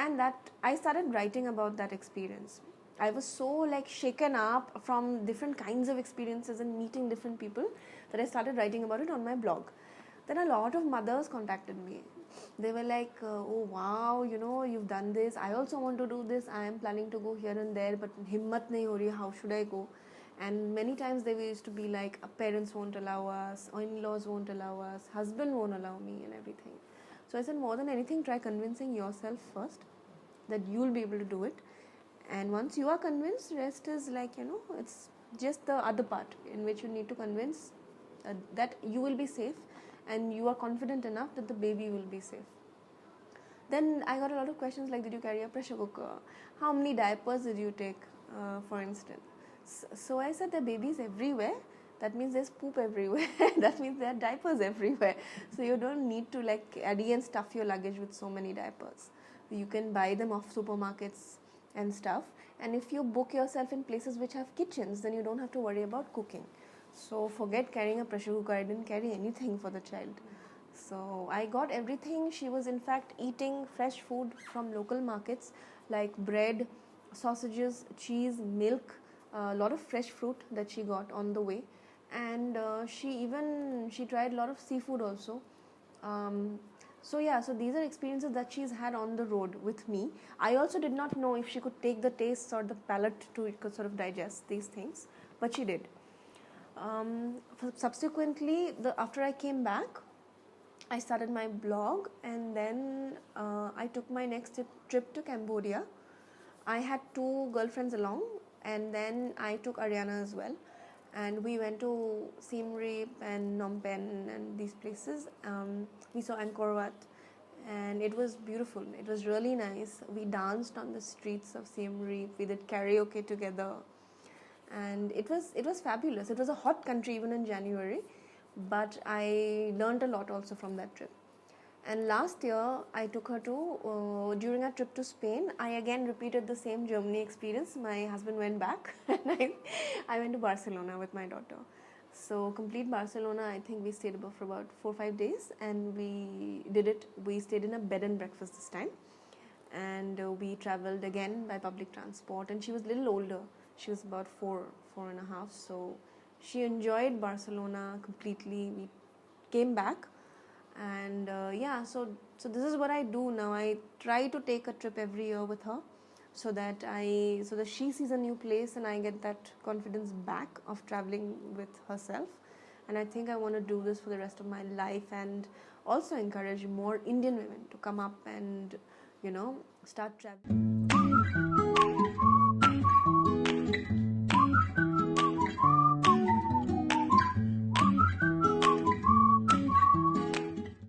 And that I started writing about that experience. I was so like shaken up from different kinds of experiences and meeting different people that I started writing about it on my blog. Then a lot of mothers contacted me. They were like, oh wow, you know, you've done this, I also want to do this, I am planning to go here and there, but himmat nahi ho rahi, how should I go? And many times they used to be like, parents won't allow us, or in-laws won't allow us, husband won't allow me, and everything. So I said, more than anything, try convincing yourself first that you'll be able to do it. And once you are convinced, rest is like, you know, it's just the other part in which you need to convince that you will be safe and you are confident enough that the baby will be safe. Then I got a lot of questions like, did you carry a pressure cooker? How many diapers did you take, for instance? So I said, there are babies everywhere. That means there's poop everywhere. That means there are diapers everywhere. So you don't need to like carry and stuff your luggage with so many diapers. You can buy them off supermarkets and stuff. And if you book yourself in places which have kitchens, then you don't have to worry about cooking. So forget carrying a pressure cooker. I didn't carry anything for the child. So I got everything. She was in fact eating fresh food from local markets like bread, sausages, cheese, milk, a lot of fresh fruit that she got on the way. And she tried a lot of seafood also. So these are experiences that she's had on the road with me. I also did not know if she could take the taste or the palate to it could sort of digest these things, but she did. Subsequently, after I came back, I started my blog, and then I took my next trip to Cambodia. I had 2 girlfriends along, and then I took Ariana as well. And we went to Siem Reap and Phnom Penh and these places. We saw Angkor Wat, and it was beautiful. It was really nice. We danced on the streets of Siem Reap. We did karaoke together, and it was fabulous. It was a hot country even in January, but I learned a lot also from that trip. And last year I took her to during a trip to Spain. I again repeated the same Germany experience. My husband went back and I went to Barcelona with my daughter. So complete Barcelona, I think we stayed for about 4-5 days, and we stayed in a bed and breakfast this time, and we traveled again by public transport. And she was a little older, she was about 4.5, so she enjoyed Barcelona completely. We came back, and so this is what I do now. I try to take a trip every year with her, so that she sees a new place and I get that confidence back of traveling with herself. And I think I want to do this for the rest of my life, and also encourage more Indian women to come up and start traveling.